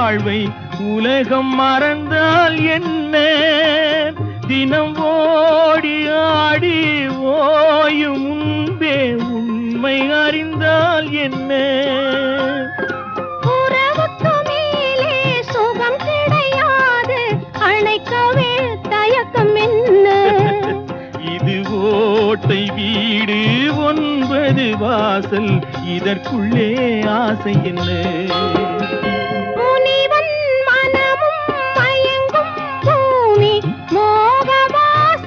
வாழ்வை உலகம் மறந்தால் என்ன? தினம் ஓடி ஆடி ஓயும் முன்பே உண்மை அறிந்தால் என்ன? உறவுக்கு மேலே சுகம் கிடையாது, அணைக்கவே தயக்கம் என்ன? இது ஓட்டை வீடு 9 வாசல், இதற்குள்ளே ஆசை என்ன?